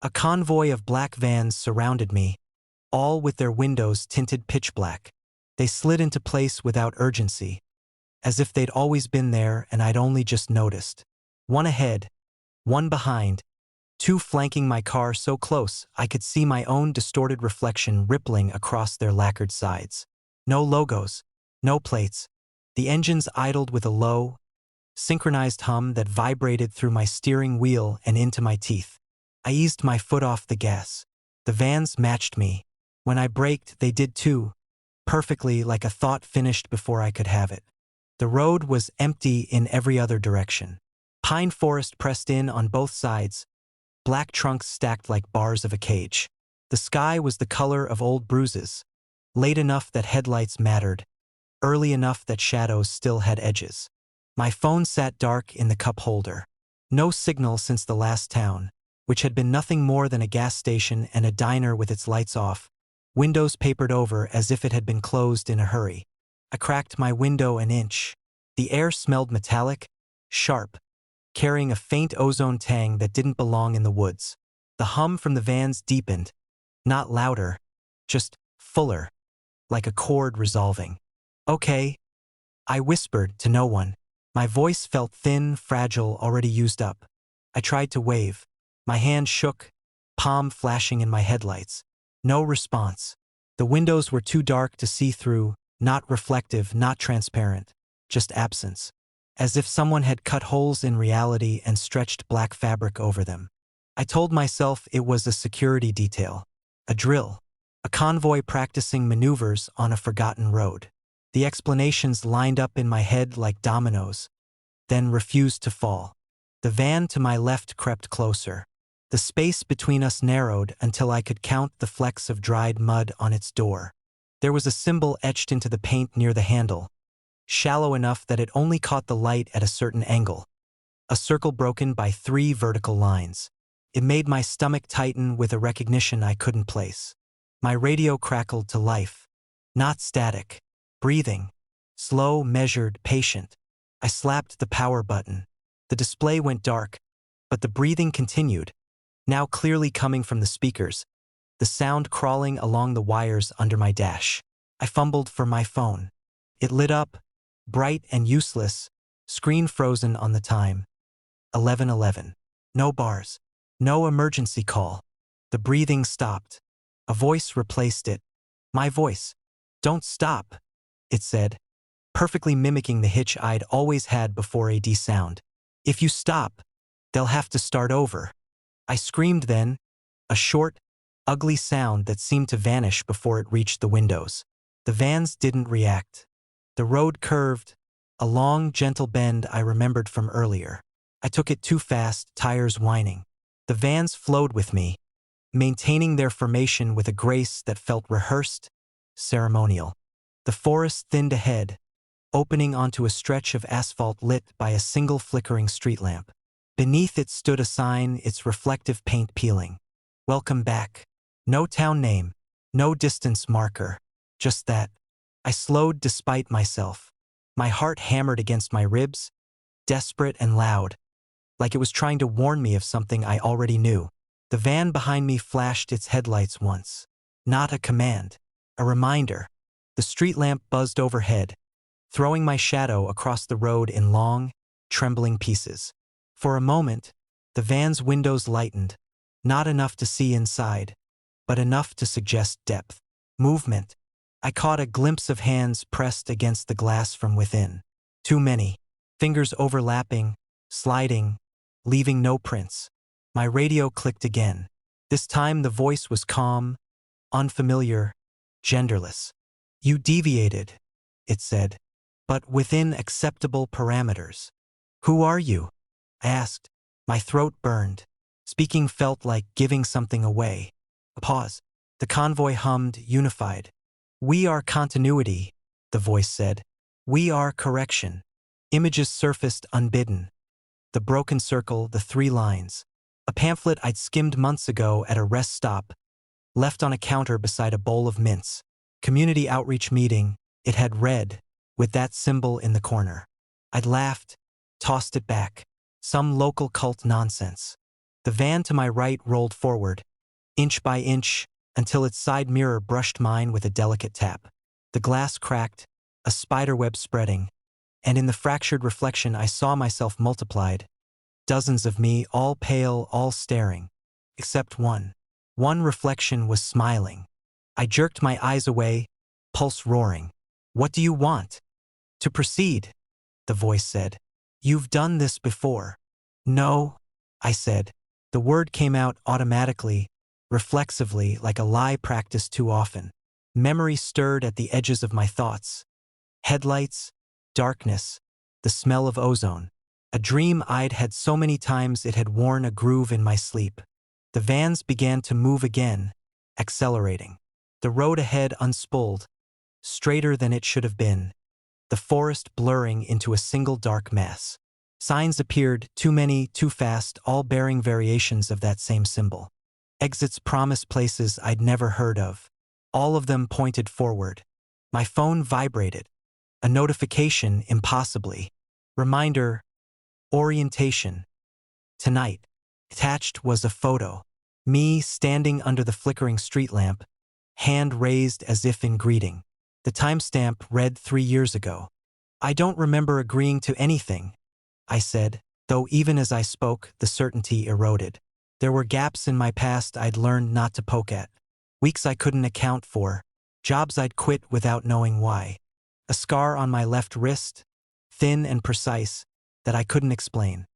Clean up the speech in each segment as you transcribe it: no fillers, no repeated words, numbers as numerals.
A convoy of black vans surrounded me, all with their windows tinted pitch black. They slid into place without urgency, as if they'd always been there and I'd only just noticed. One ahead, one behind, two flanking my car so close I could see my own distorted reflection rippling across their lacquered sides. No logos, no plates. The engines idled with a low, synchronized hum that vibrated through my steering wheel and into my teeth. I eased my foot off the gas. The vans matched me. When I braked, they did too, perfectly, like a thought finished before I could have it. The road was empty in every other direction. Pine forest pressed in on both sides, black trunks stacked like bars of a cage. The sky was the color of old bruises, late enough that headlights mattered, early enough that shadows still had edges. My phone sat dark in the cup holder. No signal since the last town, which had been nothing more than a gas station and a diner with its lights off, windows papered over as if it had been closed in a hurry. I cracked my window an inch. The air smelled metallic, sharp, carrying a faint ozone tang that didn't belong in the woods. The hum from the vans deepened, not louder, just fuller, like a chord resolving. "Okay," I whispered to no one. My voice felt thin, fragile, already used up. I tried to wave. My hand shook, palm flashing in my headlights. No response. The windows were too dark to see through, not reflective, not transparent, just absence. As if someone had cut holes in reality and stretched black fabric over them. I told myself it was a security detail, a drill, a convoy practicing maneuvers on a forgotten road. The explanations lined up in my head like dominoes, then refused to fall. The van to my left crept closer. The space between us narrowed until I could count the flecks of dried mud on its door. There was a symbol etched into the paint near the handle, shallow enough that it only caught the light at a certain angle. A circle broken by 3 vertical lines. It made my stomach tighten with a recognition I couldn't place. My radio crackled to life. Not static. Breathing. Slow, measured, patient. I slapped the power button. The display went dark, but the breathing continued, now clearly coming from the speakers, the sound crawling along the wires under my dash. I fumbled for my phone. It lit up, bright and useless, screen frozen on the time. 11:11. No bars. No emergency call. The breathing stopped. A voice replaced it. My voice. "Don't stop," it said, perfectly mimicking the hitch I'd always had before AD sound. "If you stop, they'll have to start over." I screamed then, a short, ugly sound that seemed to vanish before it reached the windows. The vans didn't react. The road curved, a long, gentle bend I remembered from earlier. I took it too fast, tires whining. The vans flowed with me, maintaining their formation with a grace that felt rehearsed, ceremonial. The forest thinned ahead, opening onto a stretch of asphalt lit by a single flickering street lamp. Beneath it stood a sign, its reflective paint peeling. "Welcome back." No town name, no distance marker, just that. I slowed despite myself. My heart hammered against my ribs, desperate and loud, like it was trying to warn me of something I already knew. The van behind me flashed its headlights once. Not a command, a reminder. The street lamp buzzed overhead, throwing my shadow across the road in long, trembling pieces. For a moment, the van's windows lightened, not enough to see inside, but enough to suggest depth. Movement. I caught a glimpse of hands pressed against the glass from within. Too many. Fingers overlapping, sliding, leaving no prints. My radio clicked again. This time the voice was calm, unfamiliar, genderless. "You deviated," it said, "but within acceptable parameters." "Who are you?" I asked. My throat burned. Speaking felt like giving something away. A pause. The convoy hummed, unified. "We are continuity," the voice said. "We are correction." Images surfaced unbidden. The broken circle, the 3 lines. A pamphlet I'd skimmed months ago at a rest stop, left on a counter beside a bowl of mints. Community outreach meeting, it had read, with that symbol in the corner. I'd laughed, tossed it back. Some local cult nonsense. The van to my right rolled forward, inch by inch, until its side mirror brushed mine with a delicate tap. The glass cracked, a spiderweb spreading, and in the fractured reflection I saw myself multiplied. Dozens of me, all pale, all staring. Except one. One reflection was smiling. I jerked my eyes away, pulse roaring. "What do you want?" "To proceed," the voice said. "You've done this before." "No," I said. The word came out automatically, reflexively, like a lie practiced too often. Memory stirred at the edges of my thoughts. Headlights, darkness, the smell of ozone. A dream I'd had so many times it had worn a groove in my sleep. The vans began to move again, accelerating. The road ahead unspooled, straighter than it should have been, the forest blurring into a single dark mass. Signs appeared, too many, too fast, all bearing variations of that same symbol. Exits promised places I'd never heard of. All of them pointed forward. My phone vibrated. A notification, impossibly. Reminder, orientation. Tonight. Attached was a photo. Me standing under the flickering street lamp, hand raised as if in greeting. The timestamp read 3 years ago. "I don't remember agreeing to anything," I said, though even as I spoke, the certainty eroded. There were gaps in my past I'd learned not to poke at. Weeks I couldn't account for. Jobs I'd quit without knowing why. A scar on my left wrist, thin and precise, that I couldn't explain.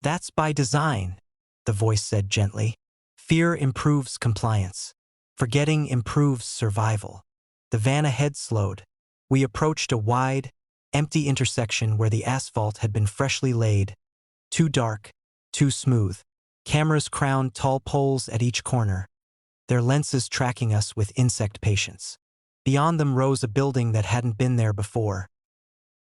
"That's by design," the voice said gently. "Fear improves compliance. Forgetting improves survival." The van ahead slowed. We approached a wide, empty intersection where the asphalt had been freshly laid. Too dark, too smooth. Cameras crowned tall poles at each corner, their lenses tracking us with insect patience. Beyond them rose a building that hadn't been there before.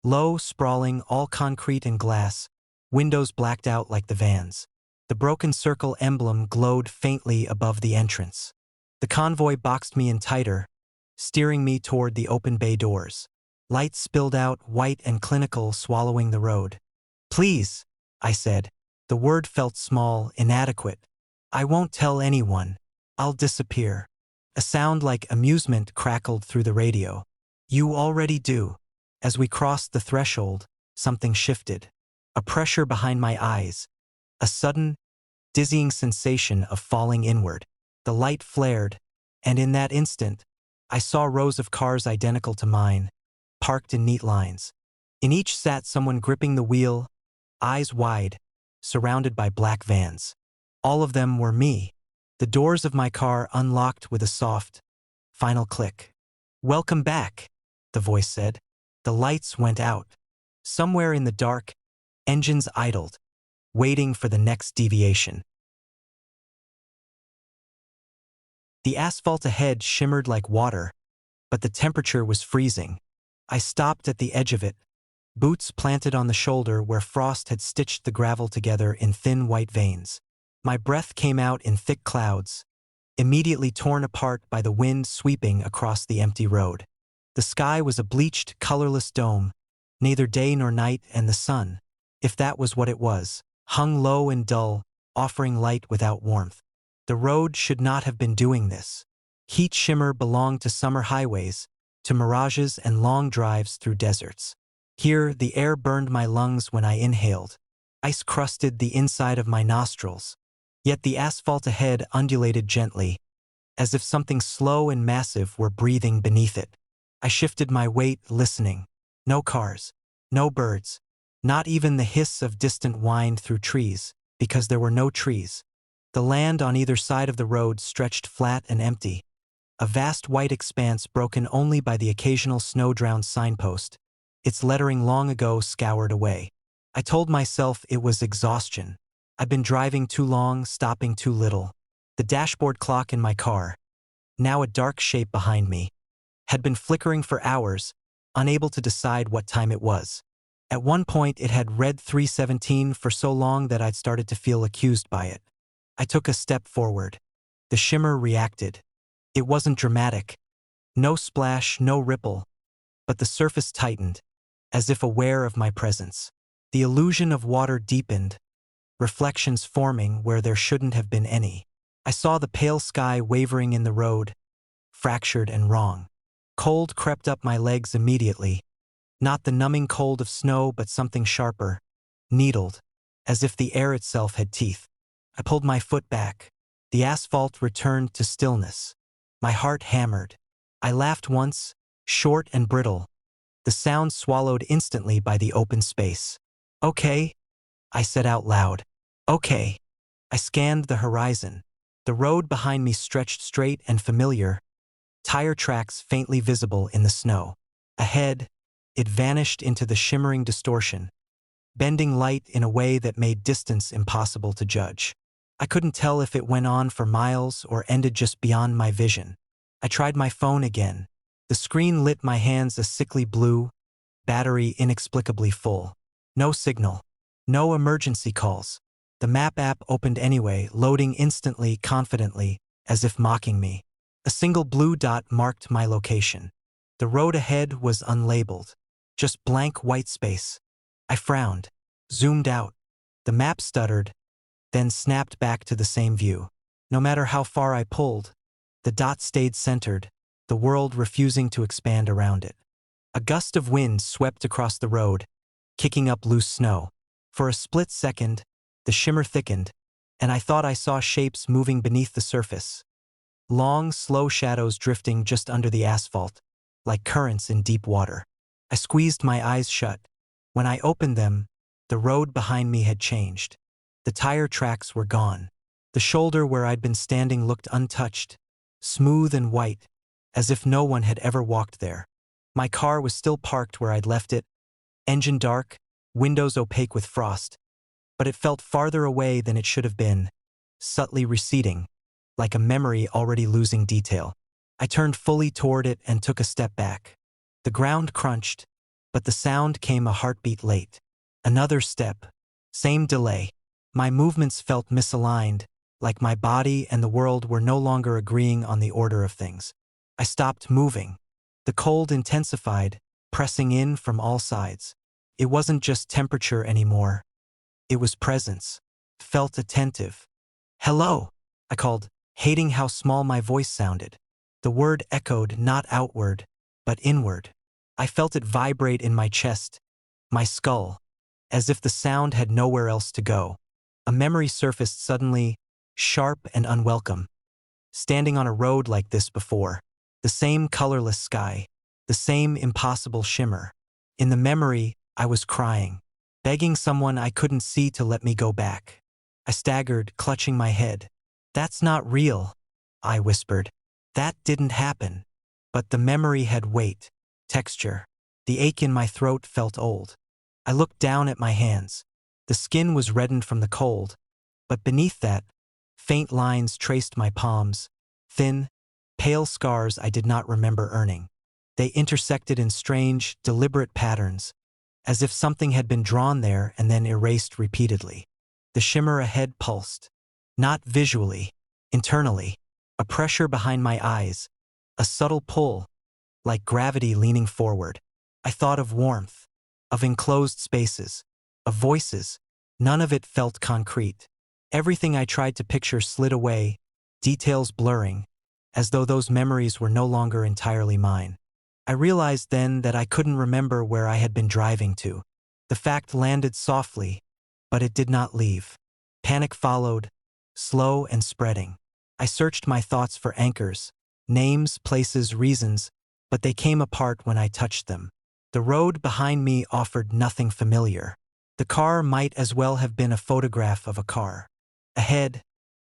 Low, sprawling, all concrete and glass, windows blacked out like the van's. The broken circle emblem glowed faintly above the entrance. The convoy boxed me in tighter, steering me toward the open bay doors. Lights spilled out, white and clinical, swallowing the road. "Please," I said. The word felt small, inadequate. "I won't tell anyone. I'll disappear." A sound like amusement crackled through the radio. "You already do." As we crossed the threshold, something shifted. A pressure behind my eyes. A sudden, dizzying sensation of falling inward. The light flared, and in that instant, I saw rows of cars identical to mine, parked in neat lines. In each sat someone gripping the wheel, eyes wide, surrounded by black vans. All of them were me. The doors of my car unlocked with a soft, final click. "Welcome back," the voice said. The lights went out. Somewhere in the dark, engines idled, waiting for the next deviation. The asphalt ahead shimmered like water, but the temperature was freezing. I stopped at the edge of it, boots planted on the shoulder where frost had stitched the gravel together in thin white veins. My breath came out in thick clouds, immediately torn apart by the wind sweeping across the empty road. The sky was a bleached, colorless dome, neither day nor night, and the sun, if that was what it was, hung low and dull, offering light without warmth. The road should not have been doing this. Heat shimmer belonged to summer highways, to mirages and long drives through deserts. Here, the air burned my lungs when I inhaled. Ice crusted the inside of my nostrils. Yet the asphalt ahead undulated gently, as if something slow and massive were breathing beneath it. I shifted my weight, listening. No cars, no birds, not even the hiss of distant wind through trees, because there were no trees. The land on either side of the road stretched flat and empty, a vast white expanse broken only by the occasional snow-drowned signpost, its lettering long ago scoured away. I told myself it was exhaustion. I'd been driving too long, stopping too little. The dashboard clock in my car, now a dark shape behind me, had been flickering for hours, unable to decide what time it was. At one point it had read 3:17 for so long that I'd started to feel accused by it. I took a step forward. The shimmer reacted. It wasn't dramatic. No splash, no ripple. But the surface tightened, as if aware of my presence. The illusion of water deepened, reflections forming where there shouldn't have been any. I saw the pale sky wavering in the road, fractured and wrong. Cold crept up my legs immediately, not the numbing cold of snow but something sharper, needled, as if the air itself had teeth. I pulled my foot back. The asphalt returned to stillness. My heart hammered. I laughed once, short and brittle, the sound swallowed instantly by the open space. "Okay," I said out loud. "Okay." I scanned the horizon. The road behind me stretched straight and familiar, tire tracks faintly visible in the snow. Ahead, it vanished into the shimmering distortion, bending light in a way that made distance impossible to judge. I couldn't tell if it went on for miles or ended just beyond my vision. I tried my phone again. The screen lit my hands a sickly blue, battery inexplicably full. No signal. No emergency calls. The map app opened anyway, loading instantly, confidently, as if mocking me. A single blue dot marked my location. The road ahead was unlabeled. Just blank white space. I frowned, zoomed out. The map stuttered, then snapped back to the same view. No matter how far I pulled, the dot stayed centered, the world refusing to expand around it. A gust of wind swept across the road, kicking up loose snow. For a split second, the shimmer thickened, and I thought I saw shapes moving beneath the surface. Long, slow shadows drifting just under the asphalt, like currents in deep water. I squeezed my eyes shut. When I opened them, the road behind me had changed. The tire tracks were gone. The shoulder where I'd been standing looked untouched, smooth and white, as if no one had ever walked there. My car was still parked where I'd left it, engine dark, windows opaque with frost, but it felt farther away than it should have been, subtly receding, like a memory already losing detail. I turned fully toward it and took a step back. The ground crunched, but the sound came a heartbeat late. Another step, same delay. My movements felt misaligned, like my body and the world were no longer agreeing on the order of things. I stopped moving. The cold intensified, pressing in from all sides. It wasn't just temperature anymore. It was presence, felt attentive. "Hello," I called, hating how small my voice sounded. The word echoed not outward, but inward. I felt it vibrate in my chest, my skull, as if the sound had nowhere else to go. A memory surfaced suddenly, sharp and unwelcome. Standing on a road like this before. The same colorless sky, the same impossible shimmer. In the memory, I was crying, begging someone I couldn't see to let me go back. I staggered, clutching my head. "That's not real," I whispered. "That didn't happen." But the memory had weight, texture. The ache in my throat felt old. I looked down at my hands. The skin was reddened from the cold, but beneath that, faint lines traced my palms, thin, pale scars I did not remember earning. They intersected in strange, deliberate patterns, as if something had been drawn there and then erased repeatedly. The shimmer ahead pulsed, not visually, internally, a pressure behind my eyes, a subtle pull, like gravity leaning forward. I thought of warmth, of enclosed spaces, of voices. None of it felt concrete. Everything I tried to picture slid away, details blurring, as though those memories were no longer entirely mine. I realized then that I couldn't remember where I had been driving to. The fact landed softly, but it did not leave. Panic followed, slow and spreading. I searched my thoughts for anchors, names, places, reasons, but they came apart when I touched them. The road behind me offered nothing familiar. The car might as well have been a photograph of a car. Ahead,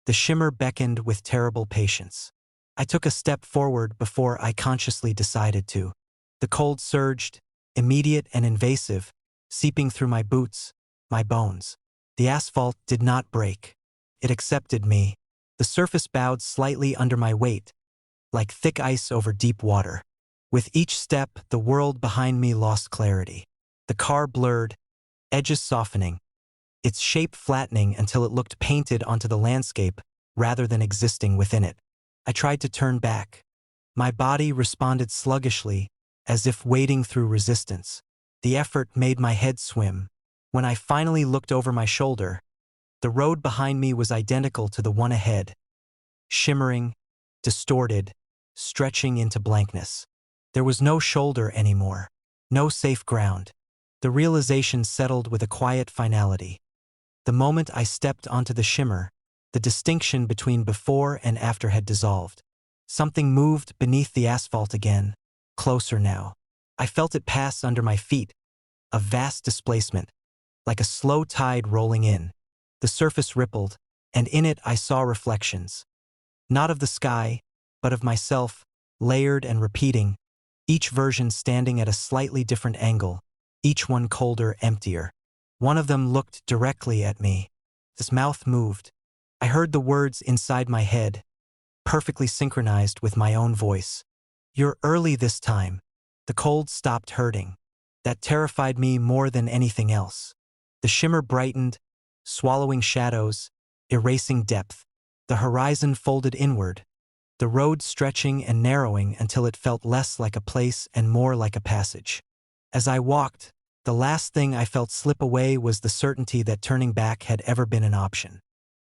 the shimmer beckoned with terrible patience. I took a step forward before I consciously decided to. The cold surged, immediate and invasive, seeping through my boots, my bones. The asphalt did not break. It accepted me. The surface bowed slightly under my weight, like thick ice over deep water. With each step, the world behind me lost clarity. The car blurred, edges softening, its shape flattening until it looked painted onto the landscape rather than existing within it. I tried to turn back. My body responded sluggishly, as if wading through resistance. The effort made my head swim. When I finally looked over my shoulder, The road behind me was identical to the one ahead, shimmering, distorted, stretching into blankness. There was no shoulder anymore, no safe ground. The realization settled with a quiet finality. The moment I stepped onto the shimmer, the distinction between before and after had dissolved. Something moved beneath the asphalt again, closer now. I felt it pass under my feet, a vast displacement, like a slow tide rolling in. The surface rippled, and in it I saw reflections. Not of the sky, but of myself, layered and repeating, each version standing at a slightly different angle, each one colder, emptier. One of them looked directly at me. His mouth moved. I heard the words inside my head, perfectly synchronized with my own voice. "You're early this time." The cold stopped hurting. That terrified me more than anything else. The shimmer brightened, swallowing shadows, erasing depth. The horizon folded inward, the road stretching and narrowing until it felt less like a place and more like a passage. As I walked, the last thing I felt slip away was the certainty that turning back had ever been an option.